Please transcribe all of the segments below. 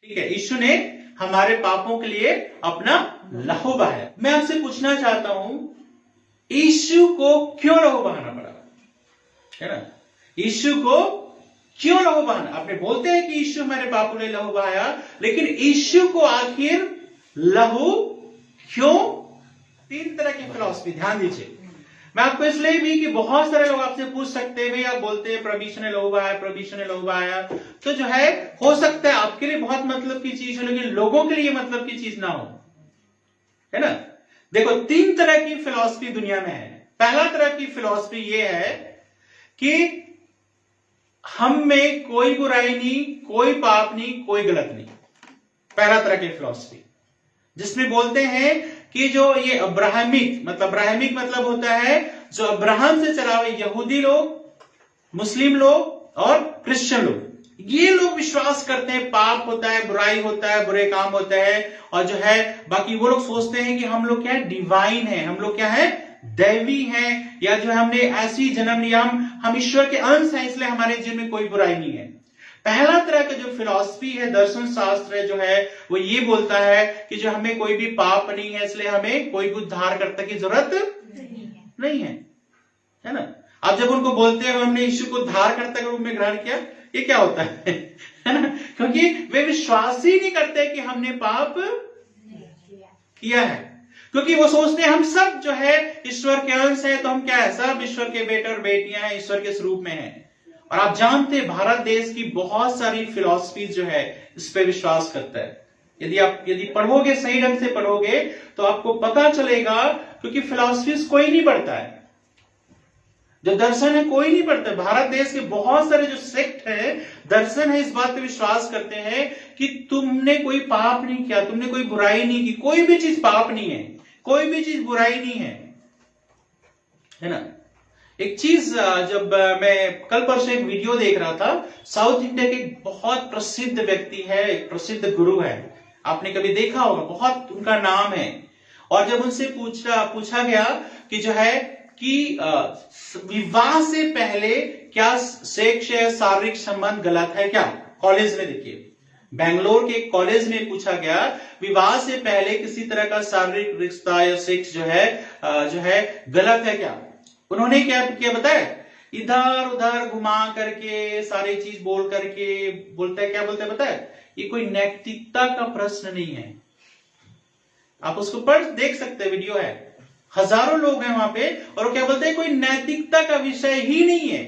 ठीक है, यीशु ने हमारे पापों के लिए अपना लहू बहाया। मैं आपसे पूछना चाहता हूं, यीशु को क्यों लहू बहाना पड़ा? है ना, यीशु को क्यों लहू बहाना? आपने बोलते हैं कि यीशु हमारे पापों ने लहू बहाया, लेकिन यीशु को आखिर लहू क्यों? 3 तरह की फिलॉसफी, ध्यान दीजिए। मैं आपको इसलिए भी कि बहुत सारे लोग आपसे पूछ सकते हैं, भाई आप बोलते हैं प्रभु यीशु ने लहू बहाया, प्रभु यीशु ने लहू बहाया, तो जो है हो सकता है आपके लिए बहुत मतलब की चीज हो, लेकिन लोगों के लिए मतलब की चीज ना हो, है ना। देखो 3 तरह की फिलॉसफी दुनिया में है। पहला तरह की फिलॉसफी ये है कि हम में कोई बुराई नहीं, कोई पाप नहीं, कोई गलत नहीं। पहला तरह की फिलॉसफी, जिसमें बोलते हैं कि जो ये अब्राहमिक मतलब होता है जो अब्राहम से चला हुआ, यहूदी लोग, मुस्लिम लोग और क्रिश्चियन लोग, ये लोग विश्वास करते हैं पाप होता है, बुराई होता है, बुरे काम होते हैं, और जो है बाकी वो लोग सोचते हैं कि हम लोग क्या है, डिवाइन है, हम लोग क्या है, दैवी हैं, या जो है हमने ऐसी जन्म लिया, हम ईश्वर के अंश हैं, इसलिए हमारे जीवन में कोई बुराई नहीं है। पहला तरह का जो फिलॉसफी है, दर्शन शास्त्र जो है, वो ये बोलता है कि जो हमें कोई भी पाप नहीं है, इसलिए हमें कोई भी उद्धारकर्ता की जरूरत नहीं है ना। आप जब उनको बोलते हैं हमने यीशु को उद्धारकर्ता के रूप में ग्रहण किया, ये क्या होता है ना, क्योंकि वे विश्वास ही नहीं करते कि हमने पाप किया है, क्योंकि वो सोचते हैं हम सब जो है ईश्वर के अंश है, तो हम क्या है, सब ईश्वर के बेटे और बेटियां हैं, ईश्वर के स्वरूप में हैं। और आप जानते हैं भारत देश की बहुत सारी फिलॉसफी जो है इस पे विश्वास करता है। यदि पढ़ोगे, सही ढंग से पढ़ोगे, तो आपको पता चलेगा, क्योंकि फिलॉसफीज कोई नहीं पढ़ता है, जो दर्शन है कोई नहीं पढ़ता। भारत देश के बहुत सारे जो सेक्ट है, दर्शन है, इस बात पे विश्वास करते हैं कि तुमने कोई पाप नहीं किया, तुमने कोई बुराई नहीं की, कोई भी चीज पाप नहीं है, कोई भी चीज बुराई नहीं है ना। एक चीज, जब मैं कल परसों एक वीडियो देख रहा था, साउथ इंडिया के एक बहुत प्रसिद्ध व्यक्ति है, एक प्रसिद्ध गुरु है, आपने कभी देखा होगा, बहुत उनका नाम है। और जब उनसे पूछा गया कि जो है कि विवाह से पहले क्या सेक्स या शारीरिक संबंध गलत है क्या, कॉलेज में, देखिए बेंगलोर के कॉलेज में पूछा गया, विवाह से पहले किसी तरह का शारीरिक रिश्ता या सेक्स जो है गलत है क्या। उन्होंने क्या बताया, इधर उधर घुमा करके सारी चीज बोल करके बोलता है, क्या बोलता है बताया, ये कोई नैतिकता का प्रश्न नहीं है। आप उसको पढ़ देख सकते हैं, वीडियो है, हजारों लोग हैं वहां पे, और वो क्या बोलते हैं, कोई नैतिकता का विषय ही नहीं है।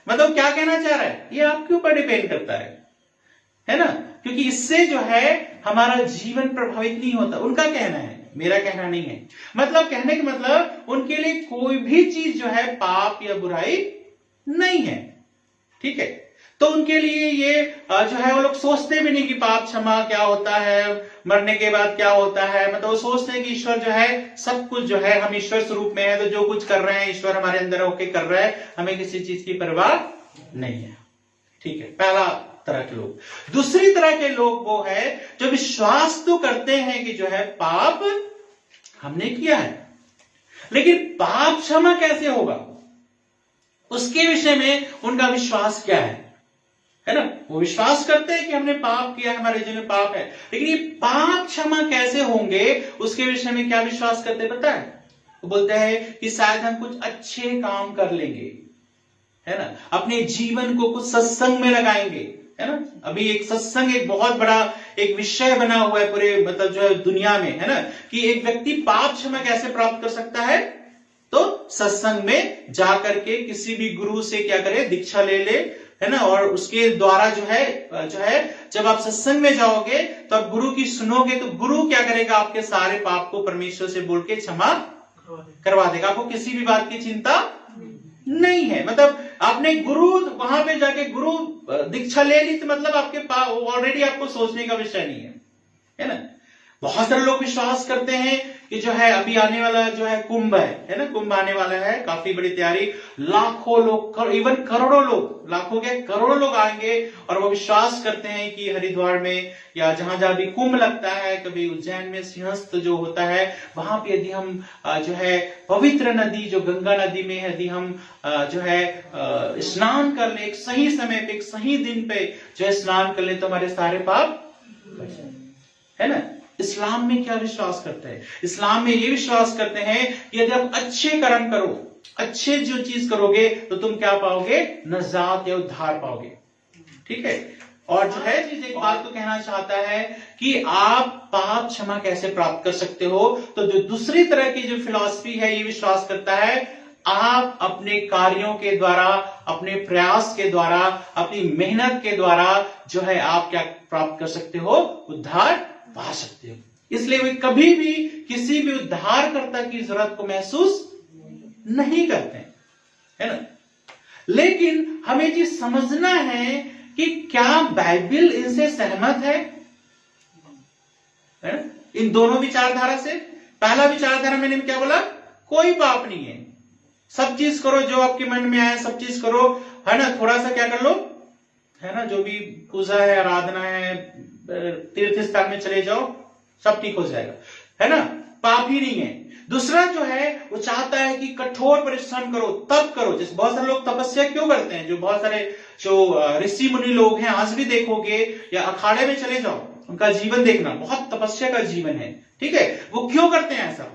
मतलब क्या कहना चाह रहा है, ये आपके ऊपर डिपेंड करता है ना, क्योंकि इससे जो है हमारा जीवन प्रभावित नहीं होता। उनका कहना है, मेरा कहना नहीं है। मतलब कहने का मतलब उनके लिए कोई भी चीज जो है पाप या बुराई नहीं है, ठीक है। तो उनके लिए ये जो है, वो लोग सोचते भी नहीं कि पाप क्षमा क्या होता है, मरने के बाद क्या होता है। मतलब वो सोचते हैं कि ईश्वर जो है सब कुछ जो है, हम ईश्वर स्वरूप में है, तो जो कुछ कर रहे हैं ईश्वर हमारे अंदर होके कर रहा है, हमें किसी चीज की परवाह नहीं है, ठीक है। पहला तरह के लोग। दूसरी तरह के लोग वो है जो विश्वास तो करते हैं कि जो है पाप हमने किया है, लेकिन पाप क्षमा कैसे होगा, उसके विषय में उनका विश्वास क्या है ना। वो विश्वास करते हैं कि हमने पाप किया, हमारे जीवन में पाप है, लेकिन ये पाप क्षमा कैसे होंगे, उसके विषय में क्या विश्वास करते पता है, वो बोलते हैं कि शायद हम कुछ अच्छे काम कर लेंगे, है ना, अपने जीवन को कुछ सत्संग में लगाएंगे, है ना। अभी एक सत्संग एक बहुत बड़ा एक विषय बना हुआ है पूरे मतलब जो है दुनिया में, है ना, कि एक व्यक्ति पाप क्षमा कैसे प्राप्त कर सकता है, तो सत्संग में जाकर के किसी भी गुरु से क्या करे, दीक्षा ले ले, है ना, और उसके द्वारा जो है जब आप सत्संग में जाओगे तो आप गुरु की सुनोगे, तो गुरु क्या करेगा, आपके सारे पाप को परमेश्वर से बोल के क्षमा करवा देगा, आपको किसी भी बात की चिंता नहीं है। मतलब आपने गुरु वहां पे जाके गुरु दीक्षा ले ली, तो मतलब आपके पास ऑलरेडी आपको सोचने का विषय नहीं है ना। बहुत सारे लोग विश्वास करते हैं कि जो है अभी आने वाला जो है कुंभ है ना, कुंभ आने वाला है, काफी बड़ी तैयारी, लाखों लोग, इवन करोड़ों लोग, लाखों के करोड़ों लोग आएंगे और वो विश्वास करते हैं कि हरिद्वार में या जहां जहां भी कुंभ लगता है, कभी उज्जैन में सिंहस्थ जो होता है, वहां पे यदि हम जो है पवित्र नदी जो गंगा नदी में यदि हम जो है स्नान कर ले, एक सही समय पे, एक सही दिन पे जो है स्नान कर ले, तो हमारे सारे पाप, है ना। इस्लाम में क्या विश्वास करते हैं? इस्लाम में ये विश्वास करते हैं कि यदि आप अच्छे कर्म करो, अच्छे जो चीज करोगे, तो तुम क्या पाओगे? नजात या उद्धार पाओगे। ठीक है। और जो है चीज एक बात तो कहना चाहता है कि आप पाप क्षमा कैसे प्राप्त कर सकते हो। तो जो दूसरी तरह की जो फिलॉसफी है, ये विश्वास करता है आप अपने कार्यों के द्वारा, अपने प्रयास के द्वारा, अपनी मेहनत के द्वारा जो है आप क्या प्राप्त कर सकते हो? उद्धार पा सकते हो। इसलिए वे कभी भी किसी भी उद्धारकर्ता की जरूरत को महसूस नहीं करते, है ना। लेकिन हमें चीज समझना है कि क्या बाइबल इनसे सहमत है ना? इन दोनों विचारधारा से। पहला विचारधारा मैंने क्या बोला? कोई पाप नहीं है, सब चीज करो जो आपके मन में आए, सब चीज करो, है ना। थोड़ा सा क्या कर लो, है ना, जो भी पूजा है, आराधना है, तीर्थ स्थान में चले जाओ, सब ठीक हो जाएगा, है ना, पाप ही नहीं है। दूसरा जो है वो चाहता है कि कठोर परिश्रम करो, तप करो। जैसे बहुत सारे लोग तपस्या क्यों करते हैं, जो बहुत सारे जो ऋषि मुनि लोग हैं, आज भी देखोगे, या अखाड़े में चले जाओ, उनका जीवन देखना, बहुत तपस्या का जीवन है। ठीक है। वो क्यों करते हैं ऐसा?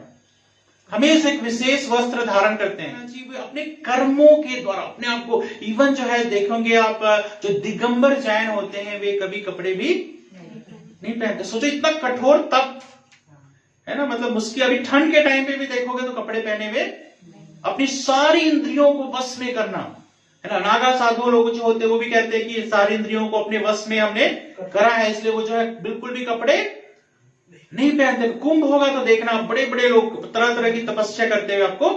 हमेशा एक विशेष वस्त्र धारण करते हैं, अपने कर्मों के द्वारा अपने आप को। इवन जो है देखोगे आप, जो दिगंबर जैन होते हैं, वे कभी कपड़े भी नहीं पहनते। सोचो इतना कठोर तप, है ना, मतलब उसकी अभी ठंड के टाइम पे भी देखोगे तो कपड़े पहने हुए, अपनी सारी इंद्रियों को वश में करना, है ना। नागा साधु लोग जो होते हैं वो भी कहते हैं कि सारी इंद्रियों को अपने वश में हमने करा है, इसलिए वो जो है बिल्कुल भी कपड़े नहीं पहनते। कुंभ होगा तो देखना बड़े बड़े लोग तरह तरह की तपस्या करते हुए आपको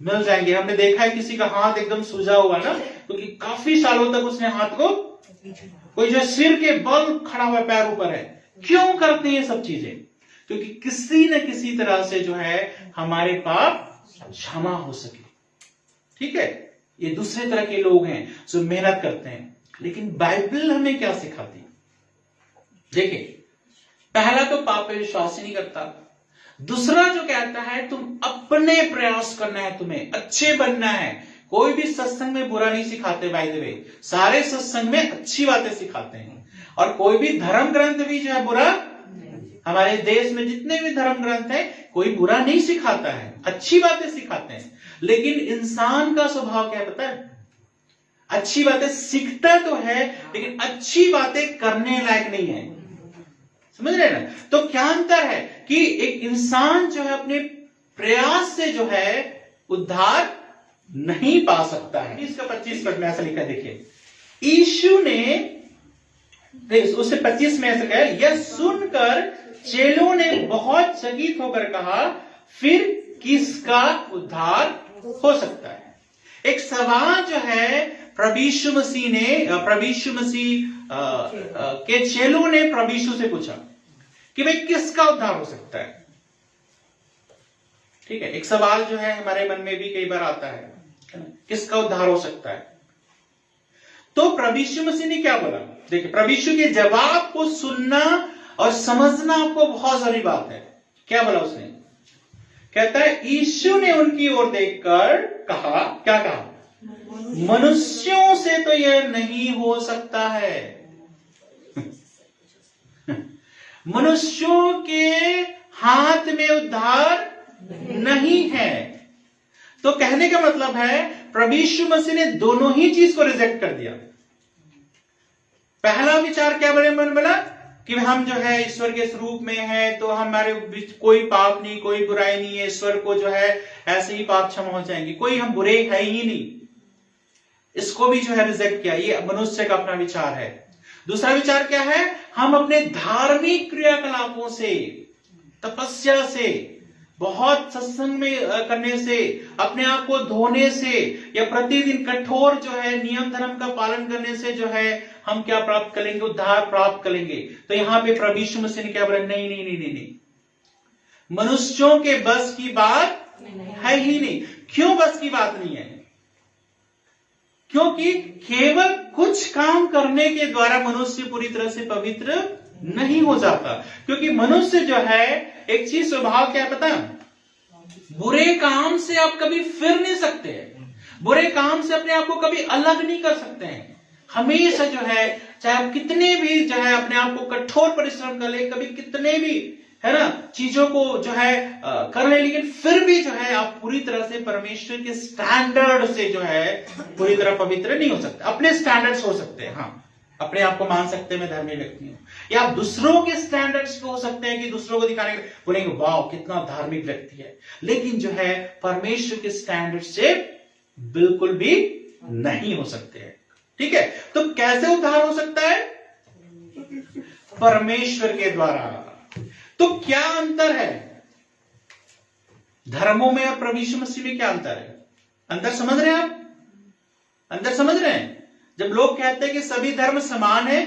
मिल जाएंगे। हमने देखा है किसी का हाथ एकदम सूजा हुआ ना, क्योंकि काफी सालों तक उसने हाथ को, कोई जो सिर के बल खड़ा हुआ, पैर ऊपर है। क्यों करते हैं ये सब चीजें? क्योंकि किसी न किसी तरह से जो है हमारे पाप क्षमा हो सके। ठीक है। ये दूसरे तरह के लोग हैं जो मेहनत करते हैं। लेकिन बाइबल हमें क्या सिखाती है? देखिए, पहला तो पाप पे विश्वास ही नहीं करता। दूसरा जो कहता है तुम अपने प्रयास करना है, तुम्हें अच्छे बनना है। कोई भी सत्संग में बुरा नहीं सिखाते, बाय द वे, सारे सत्संग में अच्छी बातें सिखाते हैं। और कोई भी धर्म ग्रंथ भी जो है बुरा, हमारे देश में जितने भी धर्म ग्रंथ है, कोई बुरा नहीं सिखाता है, अच्छी बातें सिखाते हैं। लेकिन इंसान का स्वभाव क्या है पता है? अच्छी बातें सीखता तो है, लेकिन अच्छी बातें करने लायक नहीं है। समझ रहे ना? तो क्या अंतर है कि एक इंसान जो है अपने प्रयास से जो है उद्धार नहीं पा सकता है। इसका 25 पद में ऐसा लिखा है, देखिए, यीशु ने उससे 25 में ऐसा कहा, यह सुनकर चेलों ने बहुत चकित होकर कहा, फिर किसका उद्धार हो सकता है? एक सवाल जो है प्रभु यीशु मसीह के चेलों ने प्रभु यीशु से पूछा कि भाई किसका उद्धार हो सकता है। ठीक है। एक सवाल जो है हमारे मन में भी कई बार आता है, किसका उद्धार हो सकता है? तो प्रभु यीशु मसीह ने क्या बोला? देखिए, प्रभु यीशु के जवाब को सुनना और समझना आपको बहुत जरूरी बात है। क्या बोला उसने? कहता है, यीशु ने उनकी ओर देखकर कहा, क्या कहा? मनुष्यों से तो यह नहीं हो सकता है। मनुष्यों के हाथ में उद्धार नहीं है। तो कहने का मतलब है प्रभु यीशु मसीह ने दोनों ही चीज को रिजेक्ट कर दिया। पहला विचार क्या बने मन बना कि हम जो है ईश्वर के स्वरूप में है, तो हमारे बीच कोई पाप नहीं, कोई बुराई नहीं है, ईश्वर को जो है ऐसे ही पाप क्षमा हो जाएंगे, कोई हम बुरे है ही नहीं। इसको भी जो है रिजेक्ट किया। ये मनुष्य का अपना विचार है। दूसरा विचार क्या है? हम अपने धार्मिक क्रियाकलापों से, तपस्या से, बहुत सत्संग में करने से, अपने आप को धोने से, या प्रतिदिन कठोर जो है नियम धर्म का पालन करने से जो है हम क्या प्राप्त करेंगे, उद्धार प्राप्त करेंगे। तो यहां पे प्रभु यीशु मसीह ने क्या बोला, नहीं नहीं नहीं नहीं नहीं, मनुष्यों के बस की बात है ही नहीं। क्यों बस की बात नहीं है? क्योंकि केवल कुछ काम करने के द्वारा मनुष्य पूरी तरह से पवित्र नहीं हो जाता। क्योंकि मनुष्य जो है, एक चीज स्वभाव क्या है पता है, बुरे काम से आप कभी फिर नहीं सकते, बुरे काम से अपने आप को कभी अलग नहीं कर सकते हैं। हमेशा जो है, चाहे आप कितने भी जो है अपने आप को कठोर परिश्रम कर ले, कभी कितने भी है ना चीजों को जो है कर ले, लेकिन फिर भी जो है आप पूरी तरह से परमेश्वर के स्टैंडर्ड से जो है पूरी तरह पवित्र नहीं हो सकते। अपने स्टैंडर्ड्स हो सकते हैं, हाँ, अपने आप को मान सकते हैं मैं धर्मी व्यक्ति हूं, या आप दूसरों के स्टैंडर्ड्स को हो सकते हैं कि दूसरों को दिखाने के बोलेंगे वाह कितना धार्मिक व्यक्ति है, लेकिन जो है परमेश्वर के स्टैंडर्ड से बिल्कुल भी नहीं हो सकते हैं। ठीक है, तो कैसे उद्धार हो सकता है? परमेश्वर के द्वारा। तो क्या अंतर है धर्मों में और प्रभु यीशु मसीह में? क्या अंतर है? अंतर समझ रहे हैं आप? अंतर समझ रहे हैं? जब लोग कहते हैं कि सभी धर्म समान है,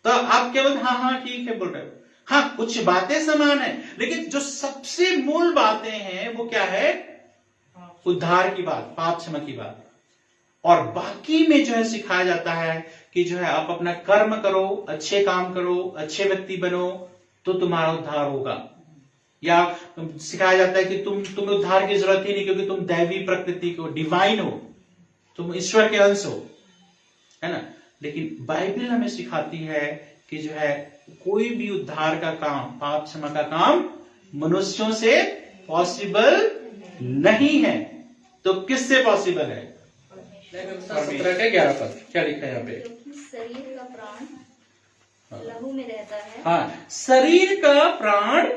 तो आप केवल हाँ हाँ ठीक है बोल रहे हो। हाँ, कुछ बातें समान है, लेकिन जो सबसे मूल बातें हैं वो क्या है? उद्धार की बात, पाप क्षमा की बात। और बाकी में जो है सिखाया जाता है कि जो है आप अपना कर्म करो, अच्छे काम करो, अच्छे व्यक्ति बनो, तो तुम्हारा उद्धार होगा। या सिखाया जाता है कि तुम्हें उद्धार की जरूरत ही नहीं, क्योंकि तुम दैवी प्रकृति को, डिवाइन हो, तुम ईश्वर के अंश हो, है ना। लेकिन बाइबल हमें सिखाती है कि जो है कोई भी उद्धार का काम, पाप क्षमा का काम मनुष्यों से पॉसिबल नहीं है। तो किससे पॉसिबल है? 17:11 क्या लिखा है यहाँ पे? शरीर का प्राण लहू में रहता है। हाँ, शरीर का प्राण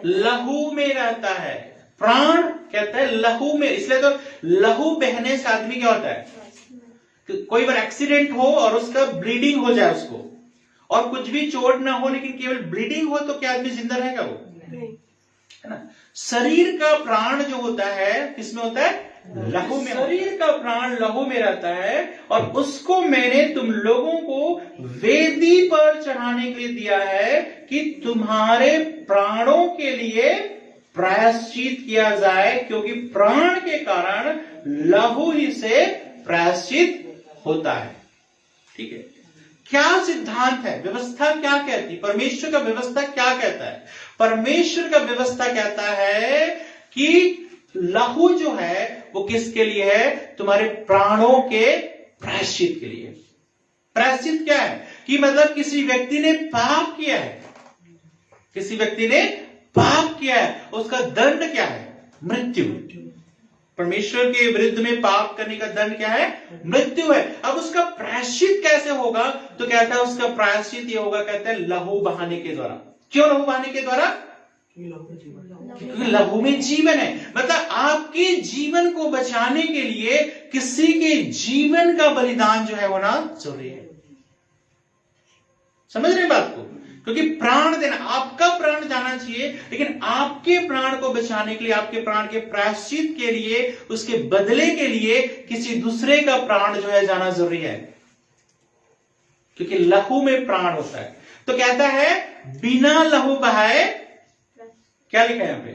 लहू में रहता है। प्राण कहता है लहू में, इसलिए तो लहू बहने से आदमी क्या होता है? कोई बार एक्सीडेंट हो और उसका ब्लीडिंग हो जाए उसको, और कुछ भी चोट ना हो लेकिन केवल ब्लीडिंग हो, तो क्या आदमी जिंदा रहेगा? वो है ना। शरीर का प्राण जो होता है किसमें होता है? लहू में। शरीर का प्राण लहू में रहता है, और उसको मैंने तुम लोगों को वेदी पर चढ़ाने के लिए दिया है कि तुम्हारे प्राणों के लिए प्रायश्चित किया जाए, क्योंकि प्राण के कारण लहू ही से प्रायश्चित होता है। ठीक है, क्या सिद्धांत है? व्यवस्था क्या कहती? परमेश्वर का व्यवस्था क्या कहता है? परमेश्वर का व्यवस्था कहता है कि लहू जो है वो किसके लिए है? तुम्हारे प्राणों के प्रायश्चित के लिए। प्रायश्चित क्या है? कि मतलब किसी व्यक्ति ने पाप किया है, किसी व्यक्ति ने पाप किया है, उसका दंड क्या है? मृत्यु। परमेश्वर के विरुद्ध में पाप करने का दंड क्या है? मृत्यु है। अब उसका प्रायश्चित कैसे होगा? तो कहता है उसका प्रायश्चित ये होगा, कहता है लहू बहाने के द्वारा। क्यों लहू बहाने के द्वारा? क्योंकि लहू में जीवन है। मतलब आपके जीवन को बचाने के लिए किसी के जीवन का बलिदान जो है होना जरूरी है। समझ रहे बात को? क्योंकि प्राण देना, आपका प्राण जाना चाहिए, लेकिन आपके प्राण को बचाने के लिए, आपके प्राण के प्रायश्चित के लिए, उसके बदले के लिए किसी दूसरे का प्राण जो है जाना जरूरी है, क्योंकि लहू में प्राण होता है। तो कहता है बिना लहू बहाए, क्या लिखा है यहां पे?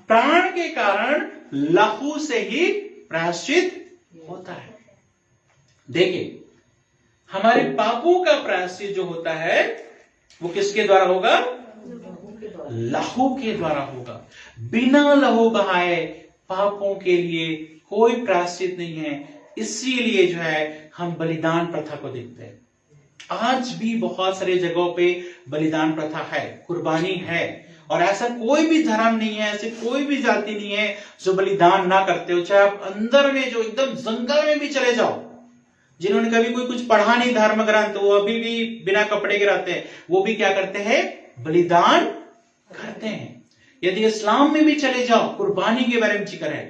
प्राण के कारण लहू से ही प्रायश्चित होता है। देखिए, हमारे पापों का प्रायश्चित जो होता है वो किसके द्वारा होगा? लहू के द्वारा होगा। बिना लहू बहाए पापों के लिए कोई प्रायश्चित नहीं है। इसीलिए जो है हम बलिदान प्रथा को देखते हैं। आज भी बहुत सारे जगहों पे बलिदान प्रथा है, कुर्बानी है, और ऐसा कोई भी धर्म नहीं है, ऐसे कोई भी जाति नहीं है जो बलिदान ना करते हो। चाहे आप अंदर में जो एकदम जंगल में भी चले जाओ, जिन्होंने कभी कोई कुछ पढ़ा नहीं धर्म ग्रंथ, वो अभी भी बिना कपड़े के रहते हैं, वो भी क्या करते हैं? बलिदान करते हैं। यदि इस्लाम में भी चले जाओ, कुर्बानी के बारे में जिक्र है।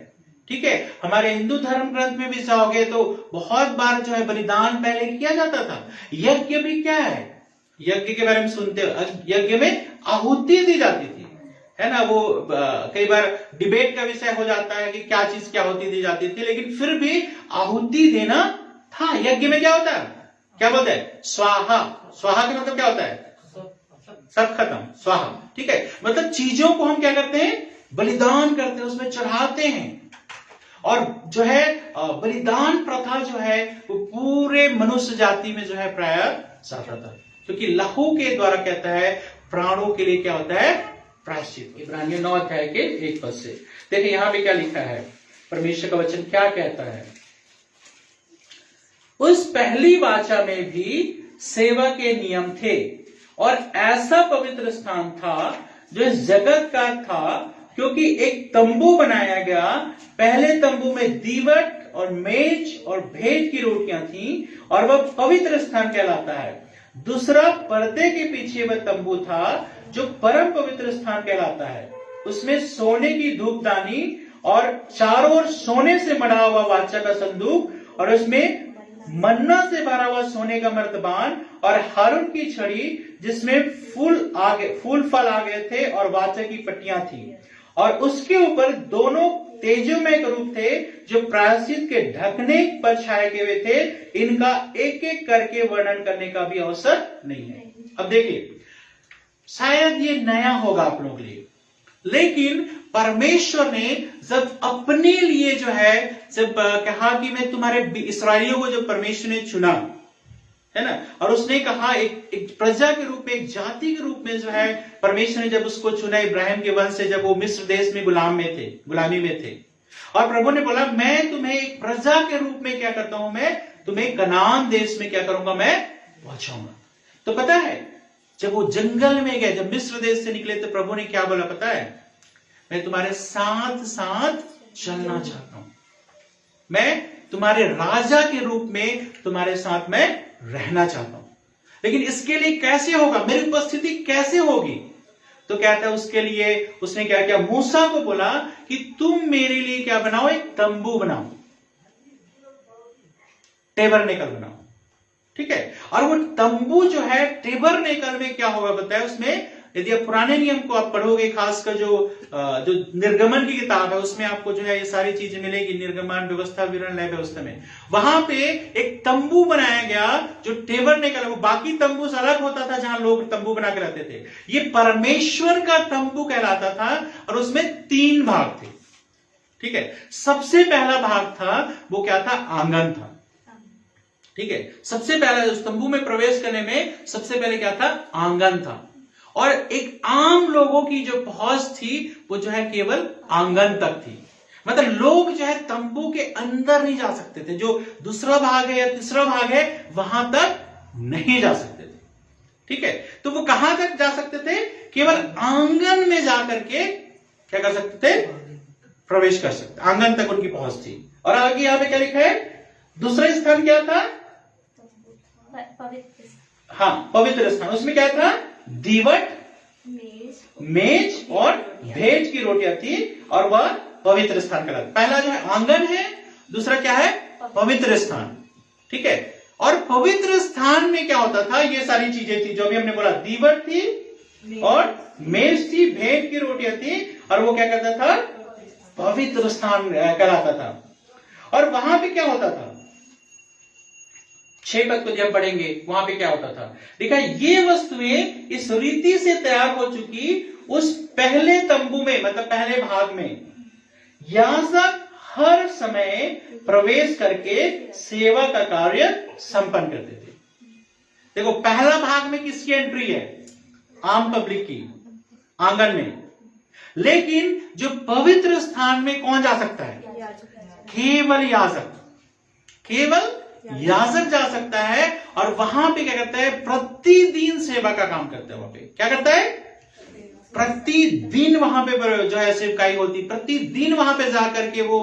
ठीक है, हमारे हिंदू धर्म ग्रंथ में भी जाओगे तो बहुत बार जो है बलिदान पहले किया जाता था। यज्ञ भी क्या है? यज्ञ के बारे में सुनते हो, यज्ञ में आहुति दी जाती थी, है ना। वो कई बार डिबेट का विषय हो जाता है कि क्या चीज की आहुति दी जाती थी, लेकिन फिर भी आहुति देना था। यज्ञ में क्या होता है, क्या बोलते हैं, स्वाहा। स्वाहा का मतलब क्या होता है, सब खत्म, स्वाहा। ठीक है, मतलब चीजों को हम क्या करते हैं, बलिदान करते हैं, उसमें चढ़ाते हैं। और जो है बलिदान प्रथा जो है वो पूरे मनुष्य जाति में जो है प्राय जाता था, क्योंकि लहू के द्वारा कहता है प्राणों के लिए क्या होता है, प्रायश्चित। इब्रानियों 9 अध्याय के 1 पद से देखिए यहां पे क्या लिखा है, परमेश्वर का वचन क्या कहता है। उस पहली वाचा में भी सेवा के नियम थे और ऐसा पवित्र स्थान था जो इस जगत का था, क्योंकि एक तंबू बनाया गया। पहले तंबू में दीवट और मेज और भेंट की रोटियां थी और वह पवित्र स्थान कहलाता है। दूसरा पर्दे के पीछे वह तंबू था जो परम पवित्र स्थान कहलाता है। उसमें सोने की धूपदानी और चारों ओर सोने से मढ़ा हुआ वाचा का संदूक और उसमें मन्ना से भरा हुआ सोने का मर्तबान और हारून की छड़ी जिसमें फूल फल आ गए थे और वाचा की पट्टियां थी। और उसके ऊपर दोनों तेजोमय करूब थे जो प्रायश्चित के ढकने पर छाए हुए थे। इनका एक एक करके वर्णन करने का भी अवसर नहीं है। अब देखिए, शायद ये नया होगा आप लोगों के लिए, लेकिन परमेश्वर ने जब अपने लिए जो है जब कहा कि मैं तुम्हारे इस्राएलियों को जो परमेश्वर ने चुना है ना, और उसने कहा एक प्रजा के रूप में, एक जाति के रूप में जो है परमेश्वर ने जब उसको चुना इब्राहिम के वंश से, जब वो मिस्र देश में गुलामी में थे, और प्रभु ने बोला मैं तुम्हें एक प्रजा के रूप में क्या करता हूं, मैं तुम्हें कनान देश में क्या करूंगा, मैं पहुंचाऊंगा। तो पता है जब वो जंगल में गए, जब मिस्र देश से निकले, तो प्रभु ने क्या बोला पता है, मैं तुम्हारे साथ साथ चलना चाहता हूं, मैं तुम्हारे राजा के रूप में तुम्हारे साथ मैं रहना चाहता हूं। लेकिन इसके लिए कैसे होगा, मेरी उपस्थिति कैसे होगी? तो कहता है उसके लिए उसने क्या किया, मूसा को बोला कि तुम मेरे लिए क्या बनाओ, एक तंबू बनाओ, टेबरनेकल बनाओ। ठीक है, और वो तंबू जो है टेबरनेकल में क्या होगा बताया, उसमें यदि आप पुराने नियम को आप पढ़ोगे, खासकर जो निर्गमन की किताब है उसमें आपको जो है ये सारी चीजें मिलेगी, निर्गमन व्यवस्था, विवरण, लय व्यवस्था में। वहां पे एक तंबू बनाया गया जो टेबरनेकल, वो बाकी तंबू से अलग होता था जहां लोग तंबू बना के रहते थे। ये परमेश्वर का तंबू कहलाता था और उसमें 3 भाग थे। ठीक है, सबसे पहला भाग था वो क्या था, आंगन था। ठीक है, सबसे पहले उस तंबू में प्रवेश करने में सबसे पहले क्या था, आंगन था। और एक आम लोगों की जो पहुंच थी वो जो है केवल आंगन तक थी, मतलब लोग जो है तंबू के अंदर नहीं जा सकते थे, जो दूसरा भाग है या तीसरा भाग है वहां तक नहीं जा सकते थे। ठीक है, तो वो कहां तक जा सकते थे, केवल आंगन में जाकर के क्या कर सकते थे, प्रवेश कर सकते, आंगन तक उनकी पहुंच थी। और आगे यहां पे क्या लिखा है, दूसरा स्थान क्या था, हाँ पवित्र स्थान। उसमें क्या था, दीवट, मेज और भेंट की रोटियां थी और वह पवित्र स्थान कहलाता। पहला जो है आंगन है, दूसरा क्या है, पवित्र स्थान। ठीक है, और पवित्र स्थान में क्या होता था, ये सारी चीजें थी जो भी हमने बोला, दीवट थी और मेज थी, भेंट की रोटियां थी, और वो क्या करता था, पवित्र स्थान कहलाता था। और वहां पे क्या होता था, 6 पद को जब पढ़ेंगे वहां पे क्या होता था, देखा ये वस्तुएं इस रीति से तैयार हो चुकी, उस पहले तंबू में, मतलब पहले भाग में याजक हर समय प्रवेश करके सेवा का कार्य संपन्न करते थे। देखो पहला भाग में किसकी एंट्री है, आम पब्लिक की, आंगन में। लेकिन जो पवित्र स्थान में कौन जा सकता है, केवल याजक, केवल याजक जा सकता है। और वहां पे क्या करता है, प्रतिदिन सेवा का काम करता है। वहां पे क्या करता है, प्रतिदिन वहां पे जो है सेवकाई होती, प्रतिदिन वहां पे जाकर के वो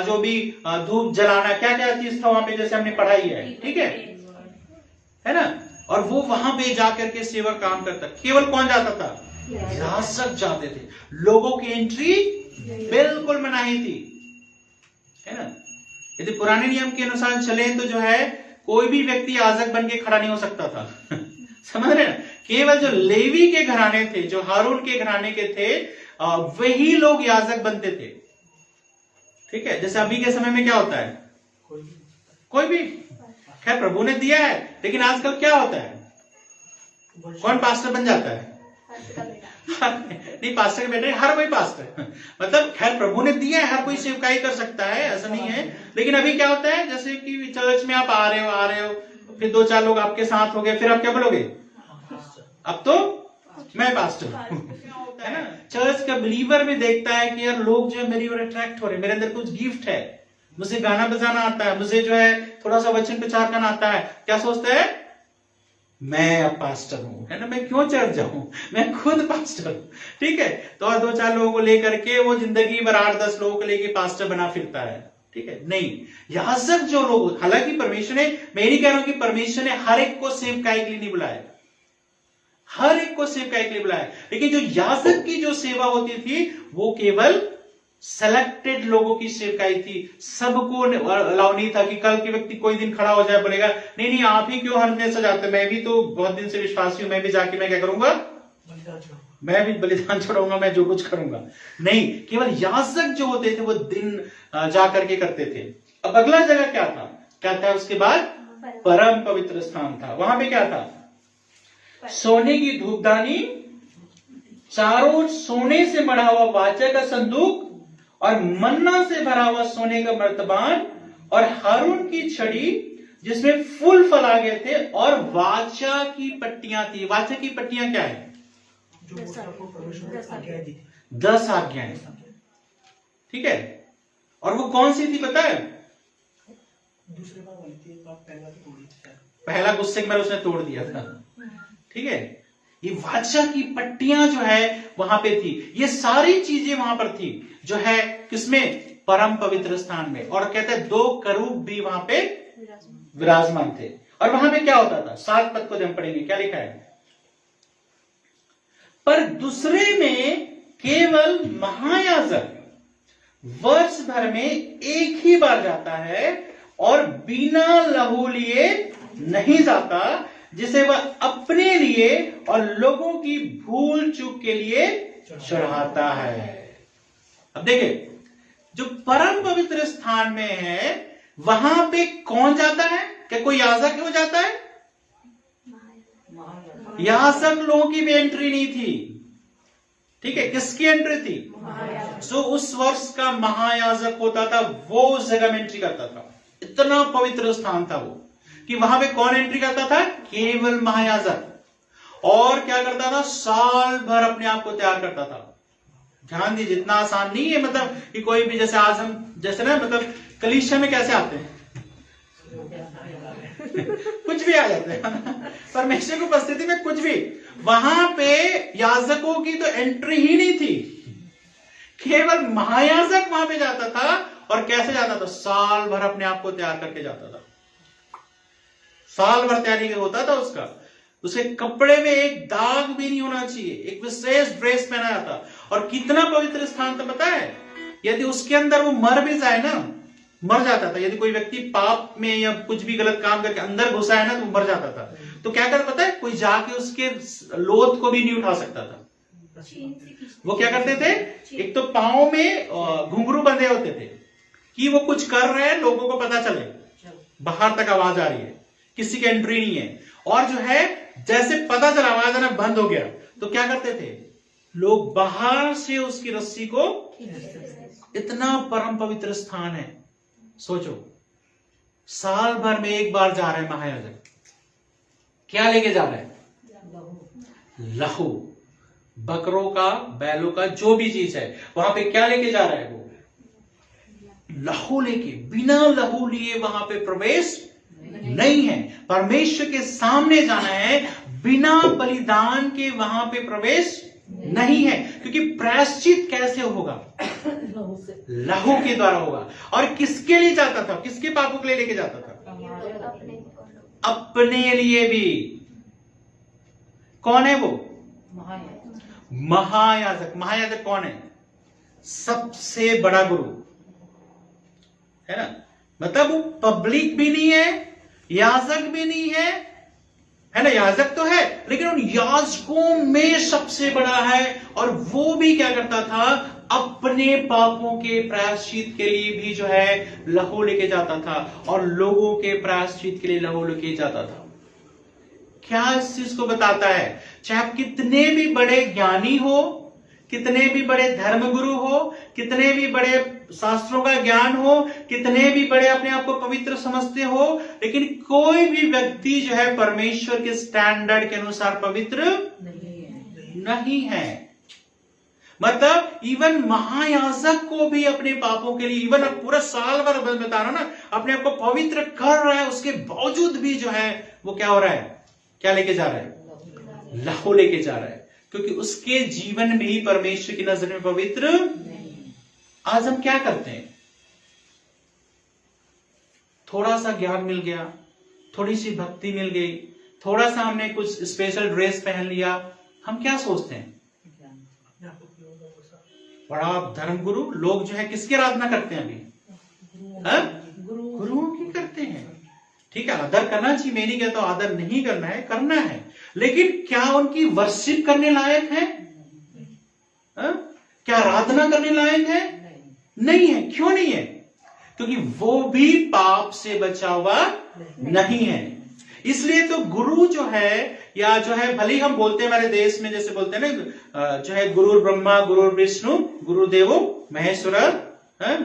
जो भी धूप जलाना, क्या क्या चीज था वहां पे, जैसे हमने पढ़ाई है, ठीक है ना, और वो वहां पे जाकर के सेवा काम करता। केवल कौन जाता था, याजक जाते थे। लोगों की एंट्री बिल्कुल मनाही थी, है ना। यदि पुराने नियम के अनुसार चले तो जो है कोई भी व्यक्ति याजक बन के खड़ा नहीं हो सकता था समझ रहे हैं, केवल जो लेवी के घराने थे, जो हारून के घराने के थे, वही लोग याजक बनते थे। ठीक है, जैसे अभी के समय में क्या होता है, कोई भी खैर प्रभु ने दिया है, लेकिन आजकल क्या होता है, कौन पास्टर बन जाता है? पास्टर का बेटा। नहीं, पास्टर के बेटे हर कोई पास्टर मतलब खैर प्रभु ने दिया है, हर कोई सेवकाई कर सकता है, ऐसा नहीं है। लेकिन अभी क्या होता है, जैसे कि चर्च में आप आ रहे हो, फिर 2-4 लोग आपके साथ हो गए, फिर आप क्या बोलोगे, अब तो मैं पास्टर हूं, है ना। चर्च का बिलीवर भी देखता है कि यार लोग जो है मेरी ओर अट्रैक्ट हो रहे हैं, मेरे अंदर कुछ गिफ्ट है, मुझे गाना बजाना आता है, मुझे जो है थोड़ा सा वचन प्रचार करना आता है, क्या सोचता है, मैं अब पास्टर हूं, है ना, मैं क्यों चर्च जाऊं, मैं खुद पास्टर हूं, ठीक है। तो और 2-4 लोगों को लेकर के वो जिंदगी भर 8-10 लोगों को लेके पास्टर बना फिरता है, ठीक है। नहीं, याजक जो लोग, हालांकि परमेश्वर ने, मैं नहीं कह रहा हूं कि परमेश्वर ने हर एक को सेवकाई के लिए नहीं बुलाया, हर एक को सेवकाई के लिए बुलाया, लेकिन जो याजक की जो सेवा होती थी वो केवल सेलेक्टेड लोगों की सेवकाई थी, सबको अलाउ नहीं था कि कल के व्यक्ति कोई दिन खड़ा हो जाए बोलेगा नहीं आप ही क्यों हर दिन सजाते, मैं भी तो बहुत दिन से विश्वासी हूं, मैं भी जाके मैं क्या करूंगा, मैं भी बलिदान छोड़ूंगा, मैं जो कुछ करूंगा। नहीं, केवल याजक जो होते थे वो दिन जा करके करते थे। अब अगला जगह क्या था उसके बाद, परम पवित्र स्थान था। वहां पे क्या था, सोने की धूपदानी, चारों ओर सोने से मढ़ा हुआ वाचा का संदूक और मन्ना से भरा हुआ सोने का मर्तबान और हारून की छड़ी जिसमें फूल फल आ गए थे, और वाचा की पट्टियां थी। वाचा की पट्टियां क्या है, 10 आज्ञाएं, ठीक है। और वो कौन सी थी पता है, दूसरे बार वाली थी, पहला गुस्से में उसने तोड़ दिया था, ठीक है। ये वाचा की पट्टियां जो है वहां पे थी, ये सारी चीजें वहां पर थी जो है किसमें, परम पवित्र स्थान में। और कहते हैं 2 करूब भी वहां पे विराजमान थे। और वहां पे क्या होता था, 7 पद को हम पढ़ेंगे, क्या लिखा है, पर दूसरे में केवल महायाजक वर्ष भर में एक ही बार जाता है और बिना लहू लिए नहीं जाता, जिसे वह अपने लिए और लोगों की भूल चूक के लिए चढ़ाता है। अब देखिए, जो परम पवित्र स्थान में है वहां पे कौन जाता है, क्या कोई याजक हो जाता है, याजक लोगों की भी एंट्री नहीं थी, ठीक है। किसकी एंट्री थी, जो उस वर्ष का महायाजक होता था वो उस जगह में एंट्री करता था। इतना पवित्र स्थान था वो कि वहां पे कौन एंट्री करता था, केवल महायाजक। और क्या करता था, साल भर अपने आप को तैयार करता था। ध्यान दीजिए, इतना आसान नहीं है, मतलब कि कोई भी, जैसे आज हम जैसे ना, मतलब कलीसिया में कैसे आते हैं कुछ भी आ जाते हैं परमेश्वर की उपस्थिति में कुछ भी। वहां पे याजकों की तो एंट्री ही नहीं थी, केवल महायाजक वहां पे जाता था। और कैसे जाता था, साल भर अपने आप को तैयार करके जाता था, साल भर तैयारी होता था उसका। उसके कपड़े में एक दाग भी नहीं होना चाहिए, एक विशेष ड्रेस पहना जाता। और कितना पवित्र स्थान था पता है, यदि उसके अंदर वो मर भी जाए ना, मर जाता था। यदि कोई व्यक्ति पाप में या कुछ भी गलत काम करके अंदर घुसा है ना, तो वो मर जाता था। तो क्या करता पता है, कोई जाके उसके लोथ को भी नहीं उठा सकता था। वो क्या करते थे, एक तो पांव में घुंघरू बंधे होते थे कि वो कुछ कर रहे हैं, लोगों को पता चले, बाहर तक आवाज आ रही है, किसी की एंट्री नहीं है। और जो है जैसे पता चला आवाज आना बंद हो गया, तो क्या करते थे लोग, बाहर से उसकी रस्सी को। इतना परम पवित्र स्थान है, सोचो, साल भर में एक बार जा रहे हैं महायाजक, क्या लेके जा रहे हैं, लहू, बकरों का, बैलों का, जो भी चीज है वहां पे क्या लेके जा रहा है, वो लहू लेके। बिना लहू लिए वहां पे प्रवेश नहीं है। परमेश्वर के सामने जाना है, बिना बलिदान के वहां पे प्रवेश नहीं है। क्योंकि प्रायश्चित कैसे होगा, लहू के द्वारा होगा। और किसके लिए जाता था, किसके पापों के लिए लेके जाता था, अपने लिए भी। कौन है वो, महायाजक। महायाजक कौन है, सबसे बड़ा गुरु, है ना। मतलब वो पब्लिक भी नहीं है, याजक भी नहीं है ना। याजक तो है, लेकिन उन याजकों में सबसे बड़ा है। और वो भी क्या करता था, अपने पापों के प्रायश्चित के लिए भी जो है लहू लेके जाता था और लोगों के प्रायश्चित के लिए लहू लेके जाता था। क्या इस चीज को बताता है? चाहे आप कितने भी बड़े ज्ञानी हो, कितने भी बड़े धर्मगुरु हो, कितने भी बड़े शास्त्रों का ज्ञान हो, कितने भी बड़े अपने आप को पवित्र समझते हो, लेकिन कोई भी व्यक्ति जो है परमेश्वर के स्टैंडर्ड के अनुसार पवित्र नहीं है। मतलब इवन महायाजक को भी अपने पापों के लिए, इवन अब पूरा साल भर बता रहा ना, अपने आप को पवित्र कर रहा है, उसके बावजूद भी जो है वो क्या हो रहा है? क्या लेके जा रहा है? लहू लेके जा रहा है, क्योंकि उसके जीवन में ही परमेश्वर की नजर में पवित्र। आज हम क्या करते हैं? थोड़ा सा ज्ञान मिल गया, थोड़ी सी भक्ति मिल गई, थोड़ा सा हमने कुछ स्पेशल ड्रेस पहन लिया, हम क्या सोचते हैं? बड़ा धर्मगुरु लोग जो है किसकी आराधना करते हैं अभी? गुरुओं की करते हैं। ठीक है, आदर करना चाहिए, मैं नहीं कहता आदर नहीं करना है, करना है, लेकिन क्या उनकी वर्शिप करने लायक है? क्या आराधना करने लायक है? नहीं है। क्यों नहीं है? क्योंकि वो भी पाप से बचा हुआ नहीं है। इसलिए तो गुरु जो है, या जो है भले ही हम बोलते हैं हमारे देश में जैसे बोलते हैं ना, जो है गुरु ब्रह्मा गुरु विष्णु गुरुदेवो महेश्वर,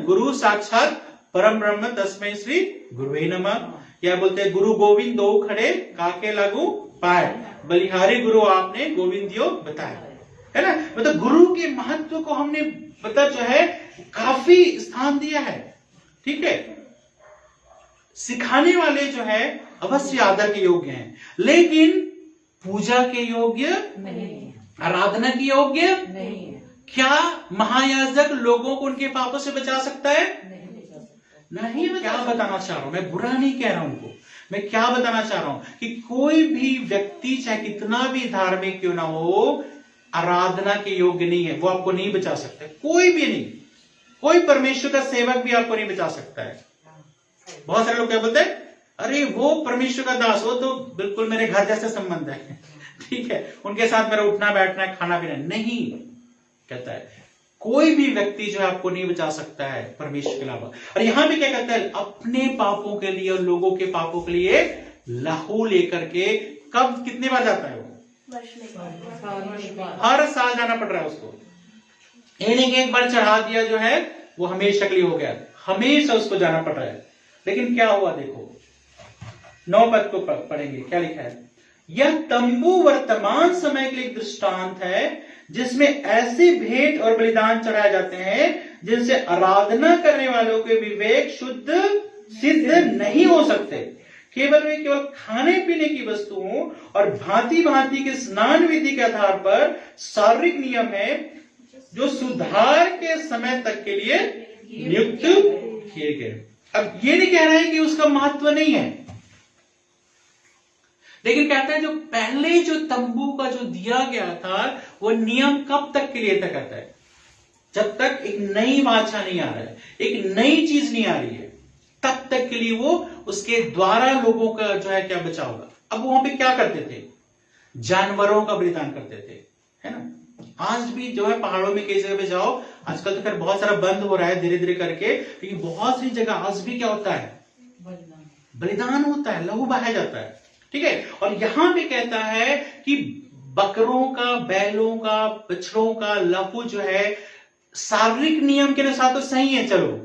गुरु साक्षात परम ब्रह्म तस्मै श्री गुरुवे नमः, या बोलते हैं गुरु गोविंद दो खड़े काके लागू पाए, बलिहारी गुरु आपने गोविंदियो बताया, है ना। मतलब गुरु के महत्व को हमने मतलब जो है काफी स्थान दिया है। ठीक है, सिखाने वाले जो है अवश्य आदर के योग्य हैं, लेकिन पूजा के योग्य नहीं, आराधना के योग्य नहीं। क्या महायाजक लोगों को उनके पापों से बचा सकता है? नहीं। मैं क्या बताना चाह रहा हूं, मैं बुरा नहीं कह रहा हूं उनको, मैं क्या बताना चाह रहा हूं कि कोई भी व्यक्ति चाहे कितना भी धार्मिक क्यों ना हो, आराधना के योग्य नहीं है, वो आपको नहीं बचा सकता। कोई भी नहीं, कोई परमेश्वर का सेवक भी आपको नहीं बचा सकता है। बहुत सारे लोग क्या बोलते हैं, अरे वो परमेश्वर का दास हो तो बिल्कुल मेरे घर जैसे संबंध है, ठीक है, उनके साथ मेरा उठना बैठना है, खाना पीना नहीं। कहता है कोई भी व्यक्ति जो है आपको नहीं बचा सकता है परमेश्वर के अलावा। और यहां भी क्या कहता है, अपने पापों के लिए और लोगों के पापों के लिए लहू लेकर के कब कितने बार जाता है वो? हर साल जाना पड़ रहा है उसको। एक बार चढ़ा दिया जो है वो हमेशा के लिए हो गया, हमेशा उसको जाना पड़ रहा है। लेकिन क्या हुआ देखो, 9 पद को पढ़ेंगे, क्या लिखा है, यह तंबू वर्तमान समय के लिए दृष्टांत है जिसमें ऐसे भेंट और बलिदान चढ़ाए जाते हैं जिनसे आराधना करने वालों के विवेक शुद्ध सिद्ध नहीं हो सकते। केवल खाने पीने की वस्तुओं और भांति भांति के स्नान विधि के आधार पर शारीरिक नियम है जो सुधार के समय तक के लिए नियुक्त किए गए। अब ये नहीं कह रहे हैं कि उसका महत्व नहीं है, लेकिन कहता है जो पहले जो तंबू का जो दिया गया था वो नियम कब तक के लिए था? कहता है जब तक एक नई वाचा नहीं आ रहा है, एक नई चीज नहीं आ रही है, तब तक के लिए वो उसके द्वारा लोगों का जो है क्या बचा होगा। अब वहां पे क्या करते थे? जानवरों का बलिदान करते थे, है ना। आज भी जो है पहाड़ों में कई जगह पे जाओ, आजकल तो खैर बहुत सारा बंद हो रहा है धीरे धीरे करके, लेकिन बहुत सी जगह आज भी क्या होता है? बलिदान होता है, लहू बहाया जाता है। ठीक है, और यहां पे कहता है कि बकरों का, बैलों का, बछड़ों का लहू जो है शारीरिक नियम के अनुसार तो सही है, चलो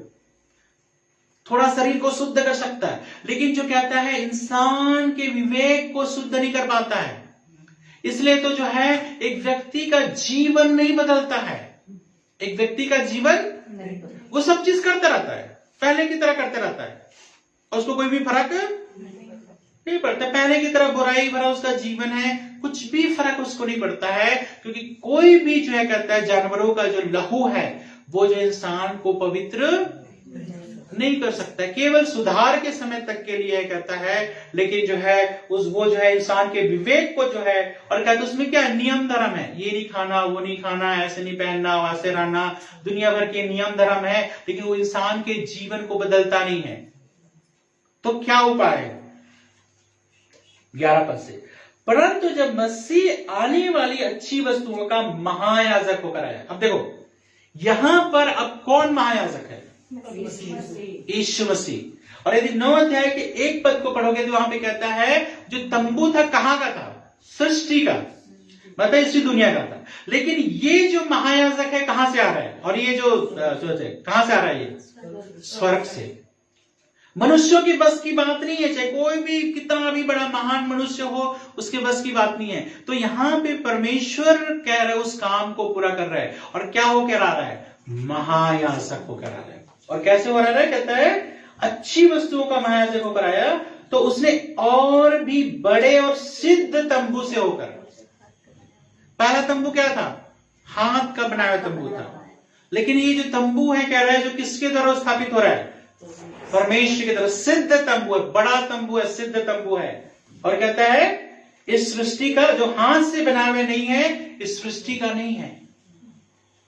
थोड़ा शरीर को शुद्ध कर सकता है, लेकिन जो कहता है इंसान के विवेक को शुद्ध नहीं कर पाता है। इसलिए तो जो है एक व्यक्ति का जीवन नहीं बदलता है, एक व्यक्ति का जीवन वो सब चीज करता रहता है, पहले की तरह करते रहता है, और उसको कोई भी फर्क नहीं पड़ता। पहले की तरह बुराई भरा उसका जीवन है, कुछ भी फर्क उसको नहीं पड़ता है, क्योंकि कोई भी जो है कहता है जानवरों का जो लहू है वो जो इंसान को पवित्र नहीं कर सकता, केवल सुधार के समय तक के लिए कहता है, लेकिन जो है वो जो है इंसान के विवेक को जो है, और कहते उसमें क्या नियम धर्म है, ये नहीं खाना वो नहीं खाना, ऐसे नहीं पहनना वैसे रहना, दुनिया भर के नियम धर्म है, लेकिन वो इंसान के जीवन को बदलता नहीं है। तो क्या उपाय है? 11 पद से, परंतु जब मसीह आने वाली अच्छी वस्तुओं का महायाजक होकर आया। अब देखो यहां पर अब कौन महायाजक है? यीशु मसीह। और यदि 9 अध्याय के 1 पद को पढ़ोगे तो वहां पे कहता है जो तंबू था कहां का था? सृष्टि का, मतलब इसी दुनिया का था। लेकिन ये जो महायाजक है कहां से आ रहा है? और ये जो कहां से आ रहा है? ये स्वर्ग से। मनुष्यों की बस की बात नहीं है, चाहे कोई भी कितना भी बड़ा महान मनुष्य हो, उसके बस की बात नहीं है। तो यहां पे परमेश्वर कह रहे उस काम को पूरा कर रहा है। और क्या हो कह रहा है? महायाजक हो करा रहा है। और कैसे हो रहा है? कहता है अच्छी वस्तुओं का महायाजक होकर आया, तो उसने और भी बड़े और सिद्ध तंबू से होकर। पहला तंबू क्या था? हाथ का बनाया तंबू था। लेकिन ये जो तंबू है कह रहा है जो किसके द्वारा स्थापित हो रहा है? परमेश्वर की तरफ। सिद्ध तंबू है, बड़ा तंबू है, सिद्ध तंबू है। और कहता है इस सृष्टि का जो हाथ से बनाए हुए नहीं है, इस सृष्टि का नहीं है।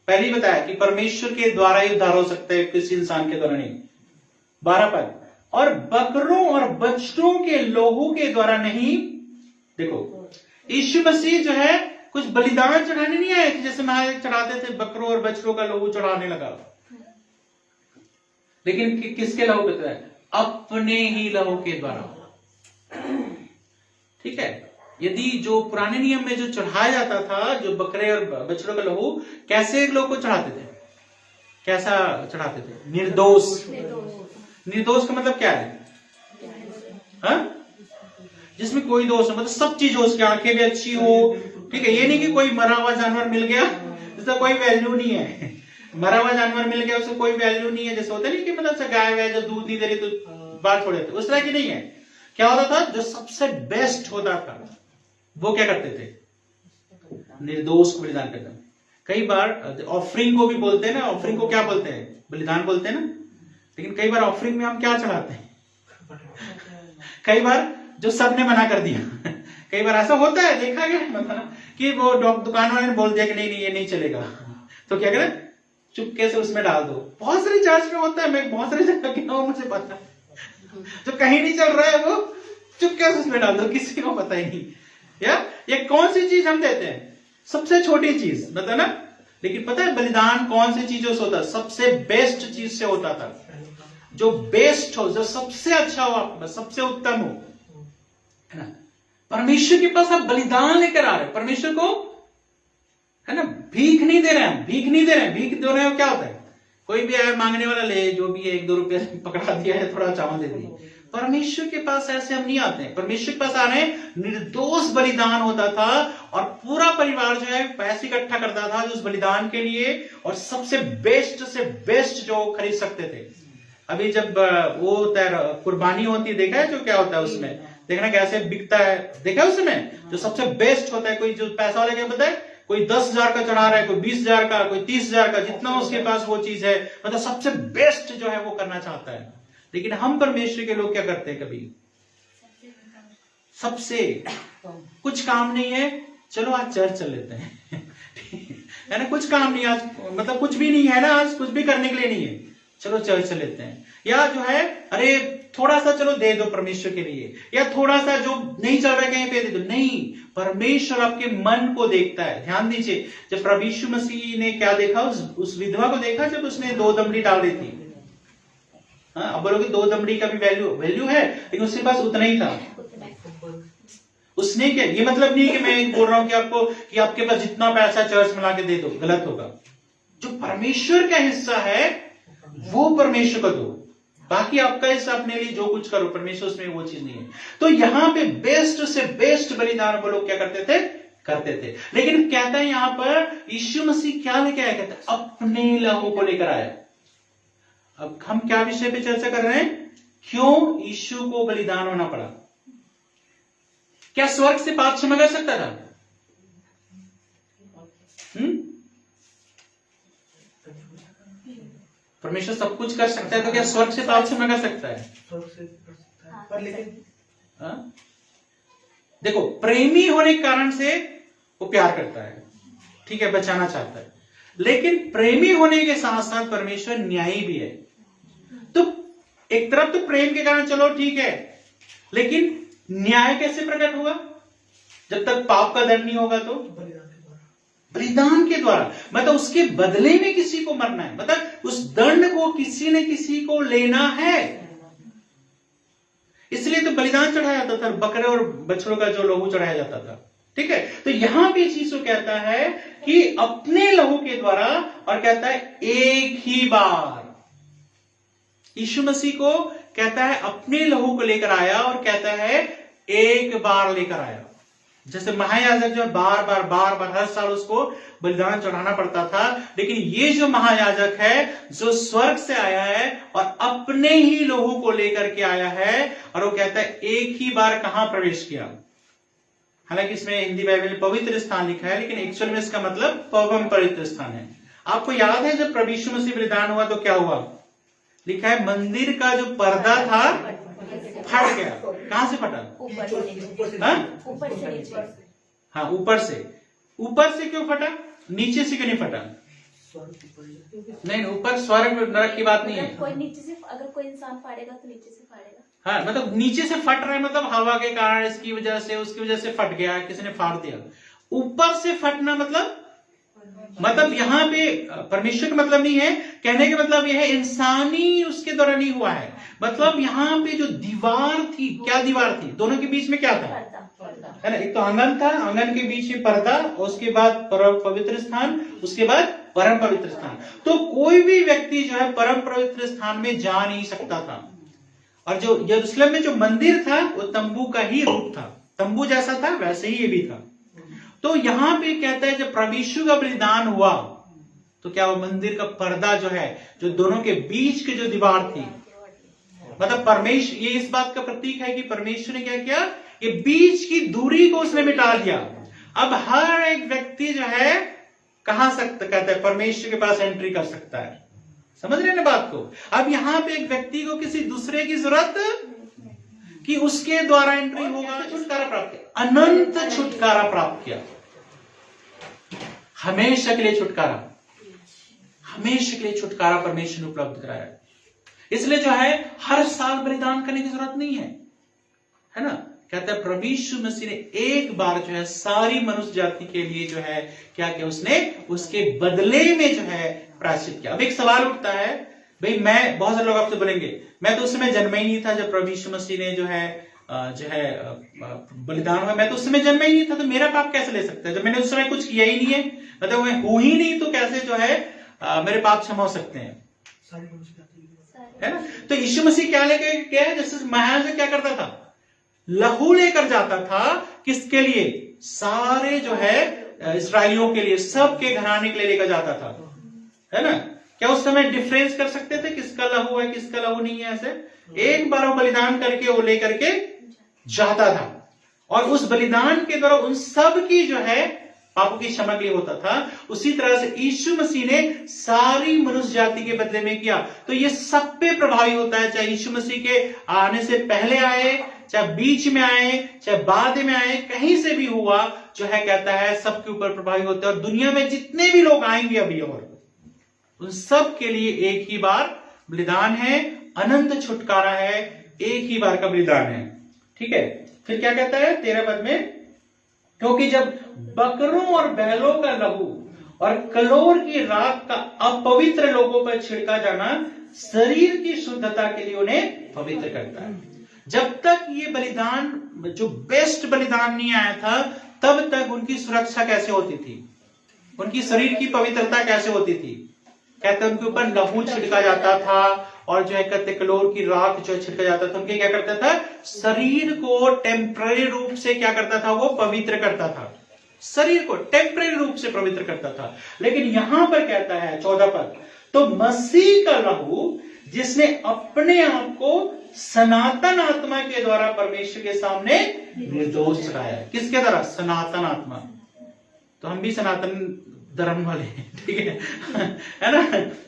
पहले ही बताया कि परमेश्वर के द्वारा ही उद्धार हो सकता है, किसी इंसान के द्वारा नहीं। 12 पद, और बकरों और बछड़ों के लोहू के द्वारा नहीं। देखो यीशु मसीह जो है कुछ बलिदान चढ़ाने नहीं आए थे, जैसे महायाजक चढ़ाते थे, बकरों और बछड़ों का लोहू चढ़ाने लगा। लेकिन किसके लहू पे है? अपने ही लहू के द्वारा। ठीक है। यदि जो पुराने नियम में जो चढ़ाया जाता था, जो बकरे और बछड़ों का लहू, कैसे लोग को चढ़ाते थे? कैसा चढ़ाते थे? निर्दोष। निर्दोष का मतलब क्या है? जिसमें कोई दोष हो, मतलब सब चीज हो, उसकी आंखें भी अच्छी हो। ठीक है। ये नहीं कि कोई मरा हुआ जानवर मिल गया, जिसका कोई वैल्यू नहीं है। मरा हुआ जानवर मिल गया, उसको कोई वैल्यू नहीं है। जैसे होता नहीं कि मतलब गाय है जो दूध नहीं दे रही तो बाहर छोड़ देते, उस तरह की नहीं है। क्या होता था? जो सबसे बेस्ट होता था वो क्या करते थे? निर्दोष को बलिदान करना। कई बार ऑफरिंग को भी बोलते हैं ना, ऑफरिंग को क्या बोलते हैं? बलिदान बोलते हैं ना। लेकिन कई बार ऑफरिंग में हम क्या चढ़ाते हैं? कई बार जो सबने मना कर दिया। कई बार ऐसा होता है, देखा गया, मतलब कि वो दुकान वाले ने बोल दिया कि नहीं नहीं ये नहीं चलेगा, तो क्या करें? चुपके से उसमें डाल दो। बहुत सारी चर्च में होता है, मैं बहुत सारी जगह गया हूं, मुझे पता है। जो कहीं नहीं चल रहा है वो चुपके से उसमें डाल दो, किसी को पता ही नहीं। या ये कौन सी चीज हम देते हैं? सबसे छोटी चीज, मतलब ना। लेकिन पता है बलिदान कौन सी चीजों से होता है? सबसे बेस्ट चीज से होता था। जो बेस्ट हो, जो सबसे अच्छा हो, आपके पास सबसे उत्तम हो, है ना। परमेश्वर के पास आप बलिदान लेकर आ रहे हो, परमेश्वर को, है ना, भीख नहीं दे रहे हैं। भीख नहीं दे रहे हैं। भीख दे रहे हो क्या होता है? कोई भी आया मांगने वाला ले, जो भी है 1-2 रुपये पकड़ा दिया है, थोड़ा चावल दे दिए। परमेश्वर के पास ऐसे हम नहीं आते हैं। परमेश्वर के पास आ रहे हैं, निर्दोष बलिदान होता था और पूरा परिवार जो है पैसे इकट्ठा करता था उस बलिदान के लिए, और सबसे बेस्ट से बेस्ट जो खरीद सकते थे। अभी जब वो कुर्बानी होती है, देखा है जो क्या होता है उसमें? देखना कैसे बिकता है, देखा है उसमें जो सबसे बेस्ट होता है। कोई जो पैसा वाले क्या पता है, कोई 10,000 का चढ़ा रहा है, कोई 20,000 का, कोई 30,000 का, जितना उसके पास वो चीज है, मतलब सबसे बेस्ट जो है वो करना चाहता है। लेकिन हम परमेश्वर के लोग क्या करते हैं? कभी सबसे कुछ काम नहीं है, चलो आज चर्च चल लेते हैं। है ना, कुछ काम नहीं आज, मतलब कुछ भी नहीं है ना, आज कुछ भी करने के लिए नहीं है, चलो चर्च चल लेते हैं। या जो है अरे थोड़ा सा चलो दे दो परमेश्वर के लिए, या थोड़ा सा जो नहीं चल रहा है कहीं पे दे दो। नहीं, परमेश्वर आपके मन को देखता है। ध्यान दीजिए, जब प्रभु यीशु मसीह ने क्या देखा, उस विधवा को देखा जब उसने 2 दमड़ी डाल दी थी। हाँ, अब बोलोगे 2 दमड़ी का भी वैल्यू है, लेकिन उसके पास उतना ही था। उसने क्या, ये मतलब नहीं कि मैं बोल रहा हूं कि आपको कि आपके पास जितना पैसा चर्च में लाके दे दो, गलत होगा। जो परमेश्वर का हिस्सा है वो परमेश्वर को दो, बाकी आपका हिस्सा अपने लिए जो कुछ करो, परमेश्वर उसमें वो चीज नहीं है। तो यहां पे बेस्ट से बेस्ट बलिदान वो लोग क्या करते थे। लेकिन कहता है यहां पर यीशु मसीह क्या लेके आया? कहता है अपने लहू को लेकर आया। अब हम क्या विषय पे चर्चा कर रहे हैं? क्यों यीशु को बलिदान होना पड़ा? क्या स्वर्ग से पाप क्षमा कर सकता था? परमेश्वर सब कुछ कर सकता है, तो क्या स्वर्ग से पाप क्षमा कर सकता है? स्वर्ग से कर सकता है, पर लेकिन देखो, प्रेमी होने के कारण से वो प्यार करता है, ठीक है, बचाना चाहता है। लेकिन प्रेमी होने के साथ साथ परमेश्वर न्यायी भी है। तो एक तरफ तो प्रेम के कारण चलो ठीक है, लेकिन न्याय कैसे प्रकट होगा? जब तक पाप का दंड नहीं होगा तो बलिदान के द्वारा, मतलब उसके बदले में किसी को मरना है, मतलब उस दंड को किसी न किसी को लेना है। इसलिए तो बलिदान चढ़ाया जाता था, बकरे और बछड़ों का जो लहू चढ़ाया जाता था। ठीक है, तो यहां पे चीज कहता है कि अपने लहू के द्वारा, और कहता है एक ही बार। यीशु मसीह को कहता है अपने लहू को लेकर आया, और कहता है एक बार लेकर आया। जैसे महायाजक जो बार बार हर साल उसको बलिदान चढ़ाना पड़ता था, लेकिन ये जो महायाजक है जो स्वर्ग से आया है और अपने ही लहू को लेकर के आया है, और वो कहता है एक ही बार कहां प्रवेश किया। हालांकि इसमें हिंदी बाइबल में पवित्र स्थान लिखा है, लेकिन एक्चुअल में इसका मतलब परम पवित्र स्थान है। आपको याद है जब प्रभु यीशु मसीह बलिदान हुआ तो क्या हुआ? लिखा है मंदिर का जो पर्दा था फट गया। कहां से फटा? ऊपर से नीचे। हाँ, ऊपर से। ऊपर से क्यों फटा? नीचे से क्यों नहीं फटा? नहीं, ऊपर स्वर्ग नरक की बात नहीं है। कोई नीचे से, अगर कोई इंसान फाड़ेगा तो नीचे से फाड़ेगा। हाँ, मतलब नीचे से फट रहा है, मतलब हवा के कारण, इसकी वजह से, उसकी वजह से फट गया, किसी ने फाड़ दिया। ऊपर से फटना मतलब यहाँ पे परमेश्वर का मतलब नहीं है, कहने का मतलब यह है इंसानी उसके द्वारा नहीं हुआ है। मतलब यहाँ पे जो दीवार थी, क्या दीवार थी? दोनों के बीच में क्या था? है ना, एक तो आंगन था, आंगन के बीच में पर्दा, और उसके बाद परम पवित्र स्थान, उसके बाद परम पवित्र स्थान। तो कोई भी व्यक्ति जो है परम पवित्र स्थान में जा नहीं सकता था। और जो यरूशलेम में जो मंदिर था वो तंबू का ही रूप था, तंबू जैसा था वैसे ही ये भी था। तो यहां पे कहता है जब प्रभु यीशु का बलिदान हुआ तो क्या वो मंदिर का पर्दा जो है, जो दोनों के बीच की जो दीवार थी, मतलब परमेश्वर, ये इस बात का प्रतीक है कि परमेश्वर ने क्या किया, ये बीच की दूरी को उसने मिटा दिया। अब हर एक व्यक्ति जो है कहां सकता, कहता है परमेश्वर के पास एंट्री कर सकता है। समझ रहे हैं ना बात को? अब यहां पे एक व्यक्ति को किसी दूसरे की जरूरत कि उसके द्वारा एंट्री होगा, छुटकारा प्राप्त किया, अनंत छुटकारा प्राप्त किया, हमेशा के लिए छुटकारा, हमेशा के लिए छुटकारा परमेश्वर ने उपलब्ध कराया। इसलिए जो है हर साल बलिदान करने की जरूरत नहीं है ना। कहता है प्रभु यीशु मसीह ने एक बार जो है सारी मनुष्य जाति के लिए जो है क्या किया, उसने उसके बदले में जो है प्रायश्चित किया। अब एक सवाल उठता है, भाई मैं, बहुत सारे लोग आपसे बोलेंगे मैं तो उस समय जन्मा ही नहीं था जब प्रभु यीशु मसीह ने जो है बलिदान हुआ, मैं तो उस समय जन्मा ही नहीं था, तो मेरा पाप कैसे ले सकता है जब मैंने उस समय कुछ किया ही नहीं है, मतलब मैं हूं ही नहीं, तो कैसे जो है मेरे पाप क्षमा हो सकते हैं, है ना। तो यीशु मसीह क्या लेके गया है, जैसे महायाजक क्या करता था, लहू लेकर जाता था, किसके लिए? सारे जो है इस्राएलियों के लिए, सबके घराने के लिए लेकर जाता था, है ना। क्या उस समय डिफरेंस कर सकते थे किसका लहू है किसका लहू नहीं है? ऐसे एक बार वो बलिदान करके वो लेकर के जाता था, और उस बलिदान के द्वारा उन सब की जो है पापों की क्षमा के लिए होता था। उसी तरह से यीशु मसीह ने सारी मनुष्य जाति के बदले में किया। तो ये सब पे प्रभावी होता है, चाहे यीशु मसीह के आने से पहले आए, चाहे बीच में आए, चाहे बाद में आए, कहीं से भी हुआ जो है कहता है सबके ऊपर प्रभावी होता है। और दुनिया में जितने भी लोग आएंगे अभी और उन सब के लिए एक ही बार बलिदान है, अनंत छुटकारा है, एक ही बार का बलिदान है। ठीक है, फिर क्या कहता है 13 पद में, क्योंकि जब बकरों और बैलों का लहू और कलोर की राख का अपवित्र लोगों पर छिड़का जाना शरीर की शुद्धता के लिए उन्हें पवित्र करता है। जब तक ये बलिदान जो बेस्ट बलिदान नहीं आया था, तब तक उनकी सुरक्षा कैसे होती थी, उनकी शरीर की पवित्रता कैसे होती थी? कहते उनके ऊपर लहू छिड़का जाता था, और जो है कहते कलोर की राख जो छिड़का जाता था, उनके क्या करता था, शरीर को टेम्पररी रूप से क्या करता था, वो पवित्र करता था, शरीर को टेम्पररी रूप से पवित्र करता था। लेकिन यहां पर कहता है 14 पद, तो मसीह का लहू जिसने अपने आप को सनातन आत्मा के द्वारा परमेश्वर के सामने निर्दोष कराया। किसके द्वारा? सनातन आत्मा। तो हम भी सनातन धर्म वाले हैं, ठीक है ना।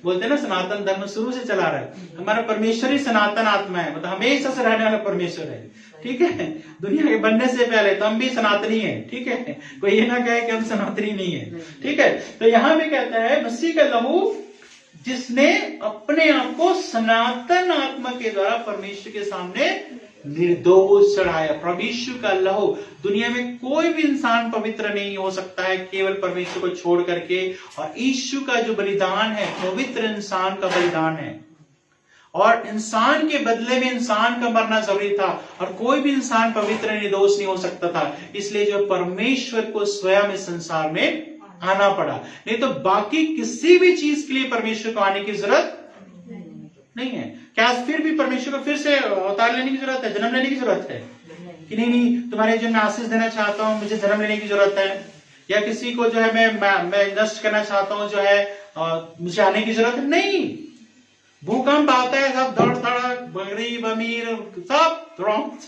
बोलते हैं ना सनातन धर्म शुरू से चला रहा है, हमारा परमेश्वर ही सनातन आत्मा है, मतलब हमेशा से रहने वाला परमेश्वर है, ठीक है। दुनिया के बनने से पहले तो हम भी सनातनी है, ठीक है, कोई ये ना कहे कि हम सनातनी नहीं है, ठीक है। तो यहां भी कहता है मसीह का लहू जिसने अपने आप को सनातन आत्मा के द्वारा परमेश्वर के सामने निर्दोष चढ़ाया। प्रभु यीशु का लहू, दुनिया में कोई भी इंसान पवित्र नहीं हो सकता है केवल परमेश्वर को छोड़ करके। और यीशु का जो बलिदान है पवित्र इंसान का बलिदान है, और इंसान के बदले में इंसान का मरना जरूरी था, और कोई भी इंसान पवित्र निर्दोष नहीं हो सकता था। इसलिए जो परमेश्वर को स्वयं इस संसार में आना पड़ा, नहीं तो बाकी किसी भी चीज के लिए परमेश्वर को आने की जरूरत नहीं है। क्या फिर भी परमेश्वर को फिर से अवतार लेने की जरूरत है, जन्म लेने की जरूरत है कि नहीं तुम्हारे जो मैं आशीष देना चाहता हूं, मुझे जन्म लेने की जरूरत है, या किसी को जो है मैं नष्ट करना चाहता हूं, जो है मुझे आने की जरूरत नहीं। भूकंप आता है, सब धड़ धड़ गरीब अमीर सब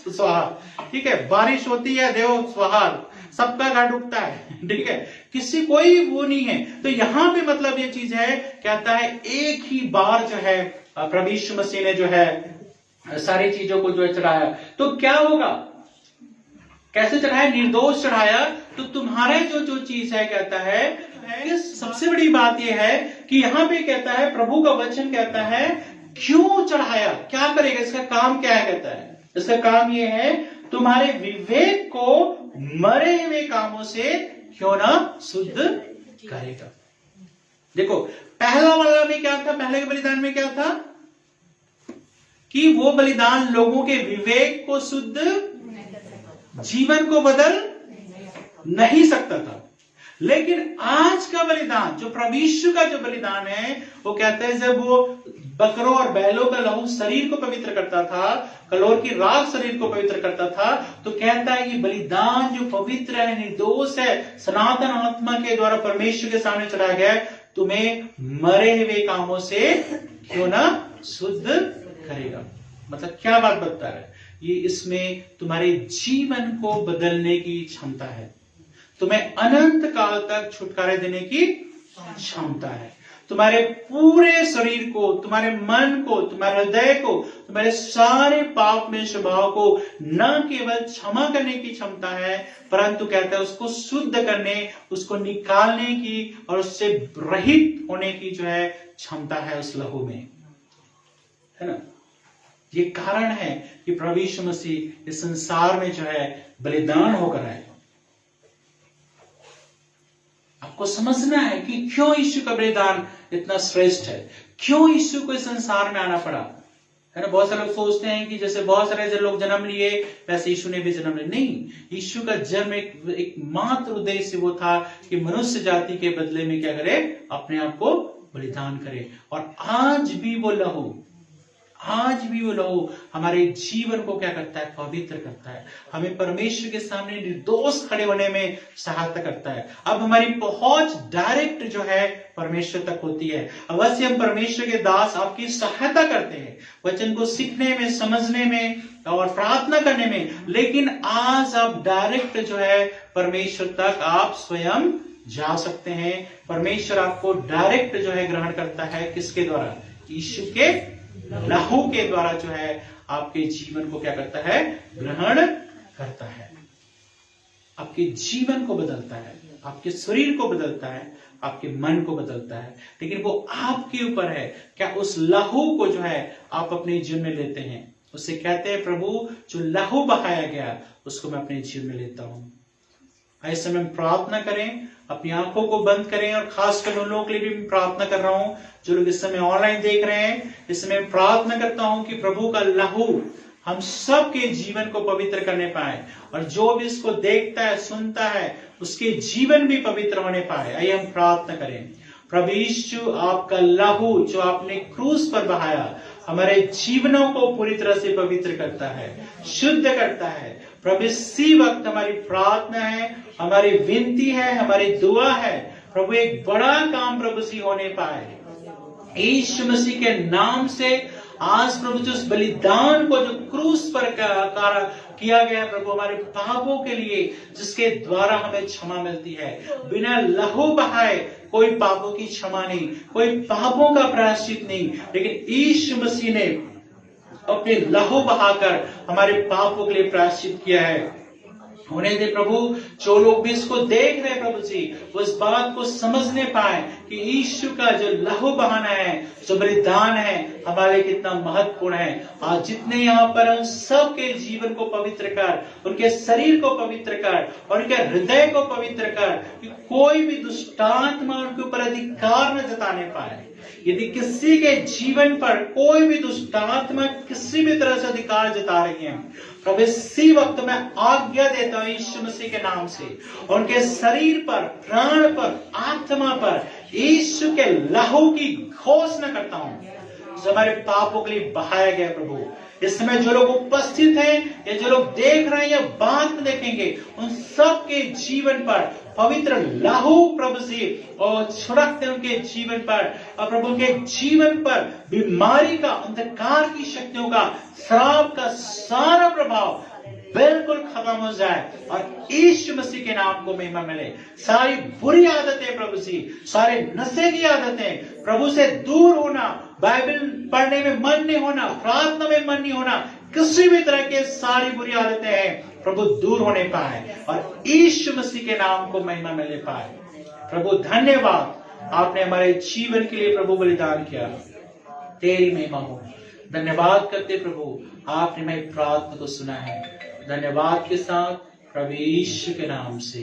स्वाहा, ठीक है। बारिश होती है, देव स्वाहा, सबका घर डूबता है, ठीक है। किसी कोई वो नहीं है। तो यहां पे मतलब ये चीज है, कहता है एक ही बार जो है प्रभु यीशु मसीह ने जो है सारी चीजों को जो है चढ़ाया। तो क्या होगा, कैसे चढ़ाया? निर्दोष चढ़ाया। तो तुम्हारे जो चीज है, कहता है सबसे बड़ी बात यह है कि यहां पे कहता है, प्रभु का वचन कहता है क्यों चढ़ाया, क्या करेगा, इसका काम क्या है? कहता है इसका काम यह है तुम्हारे विवेक को मरे हुए कामों से क्यों ना शुद्ध करेगा। देखो पहला वाला में क्या था, पहले के बलिदान में क्या था कि वो बलिदान लोगों के विवेक को शुद्ध, जीवन को बदल नहीं सकता था। लेकिन आज का बलिदान, जो प्रभु यीशु का जो बलिदान है, वो कहते हैं जब वो बकरों और बैलों का लहू शरीर को पवित्र करता था, कलोर की राख शरीर को पवित्र करता था, तो कहता है ये बलिदान जो पवित्र है, निर्दोष है, सनातन आत्मा के द्वारा परमेश्वर के सामने चढ़ाया गया है, तुम्हें मरे हुए कामों से क्यों ना शुद्ध करेगा। मतलब क्या बात बता रहा है ये? इसमें तुम्हारे जीवन को बदलने की क्षमता है, तुम्हें अनंत काल तक छुटकारे देने की क्षमता है, तुम्हारे पूरे शरीर को, तुम्हारे मन को, तुम्हारे हृदय को, तुम्हारे सारे पाप में स्वभाव को न केवल क्षमा करने की क्षमता है, परंतु कहता है उसको शुद्ध करने, उसको निकालने की और उससे रहित होने की जो है क्षमता है उस लहू में, है ना। ये कारण है कि प्रभु यीशु मसीह इस संसार में जो है बलिदान होकर आए। आपको समझना है कि क्यों यीशु का बलिदान इतना श्रेष्ठ है, क्यों यीशु को इस संसार में आना पड़ा, है ना। बहुत सारे लोग सोचते हैं कि जैसे बहुत सारे लोग जन्म लिए वैसे यीशु ने भी जन्म लिया। नहीं, यीशु का जन्म एक मात्र उद्देश्य वो था कि मनुष्य जाति के बदले में क्या करे, अपने आप को बलिदान करे। और आज भी वो लहू हमारे जीवन को क्या करता है, पवित्र करता है, हमें परमेश्वर के सामने निर्दोष खड़े होने में सहायता करता है। अब हमारी पहुंच डायरेक्ट जो है परमेश्वर तक होती है। अवश्य हम परमेश्वर के दास आपकी सहायता करते हैं वचन को सीखने में, समझने में और प्रार्थना करने में, लेकिन आज आप डायरेक्ट जो है परमेश्वर तक आप स्वयं जा सकते हैं। परमेश्वर आपको डायरेक्ट जो है ग्रहण करता है, किसके द्वारा? यीशु के लहू के द्वारा जो है आपके जीवन को क्या करता है, ग्रहण करता है, आपके जीवन को बदलता है, आपके शरीर को बदलता है, आपके मन को बदलता है। लेकिन वो आपके ऊपर है, क्या उस लहू को जो है आप अपने जीवन में लेते हैं। उससे कहते हैं प्रभु जो लहू बहाया गया उसको मैं अपने जीवन में लेता हूं। ऐसे में प्रार्थना करें, अपनी आंखों को बंद करें, और खासकर उन लोगों के लिए भी प्रार्थना कर रहा हूं जो लोग इस समय ऑनलाइन देख रहे हैं। इस समय प्रार्थना करता हूं कि प्रभु का लहू हम सबके जीवन को पवित्र करने पाए, और जो भी इसको देखता है, सुनता है, उसके जीवन भी पवित्र होने पाए। आइए हम प्रार्थना करें। प्रभु यीशु, आपका लहू जो आपने क्रूस पर बहाया हमारे जीवनों को पूरी तरह से पवित्र करता है, शुद्ध करता है। प्रभु इसी वक्त हमारी प्रार्थना है, हमारी विनती है, हमारी दुआ है, प्रभु एक बड़ा काम प्रभु से होने पाए यीशु मसीह के नाम से। आज प्रभु जो उस बलिदान को जो क्रूस पर किया गया प्रभु हमारे पापों के लिए, जिसके द्वारा हमें क्षमा मिलती है, बिना लहू बहाए कोई पापों की क्षमा नहीं, कोई पापों का प्रायश्चित नहीं, लेकिन यीशु मसीह ने अपने लहू बहाकर हमारे पापों के लिए प्रायश्चित किया है। होने दे प्रभु, जो लोग भी इसको देख रहे हैं प्रभु जी, उस बात को समझने पाए कि यीशु का जो लहू बहाना है, जो बलिदान है, हमारे कितना महत्वपूर्ण है। आज जितने यहाँ पर उन सब के जीवन को पवित्र कर, उनके शरीर को पवित्र कर और उनके हृदय को पवित्र कर, कि कोई भी दुष्टात्मा उनके ऊपर अधिकार न जताने पाए। यदि किसी के जीवन पर कोई भी दुष्टात्मा किसी भी तरह से अधिकार जता रही है, प्रभु इसी वक्त मैं आज्ञा देता हूं यीशु मसीह के नाम से, उनके शरीर पर, प्राण पर, आत्मा पर यीशु के लहू की घोषणा करता हूं, जो हमारे पापों के लिए बहाया गया। प्रभु इस समय जो लोग उपस्थित हैं या जो लोग देख रहे हैं या बाद में देखेंगे, उन सब के जीवन पर पवित्र लहू प्रभु जी और छिड़कते उनके जीवन पर, और प्रभु उनके जीवन पर बीमारी का, अंधकार की शक्तियों का, श्राप का सारा प्रभाव बिल्कुल खत्म हो जाए और यीशु मसीह के नाम को महिमा मिले। सारी बुरी आदतें प्रभु जी, सारे नशे की आदतें, प्रभु से दूर होना, बाइबल पढ़ने में मन नहीं होना, प्रार्थना में मन नहीं होना, किसी भी तरह के सारी बुरी आदतें हैं प्रभु दूर होने पाए और यीशु मसीह के नाम को महिमा मिलने पाए। प्रभु धन्यवाद, आपने हमारे जीवन के लिए प्रभु बलिदान किया, तेरी महिमा हो। धन्यवाद करते प्रभु, आपने मेरी प्रार्थना को सुना है। धन्यवाद के साथ प्रभु यीशु के नाम से।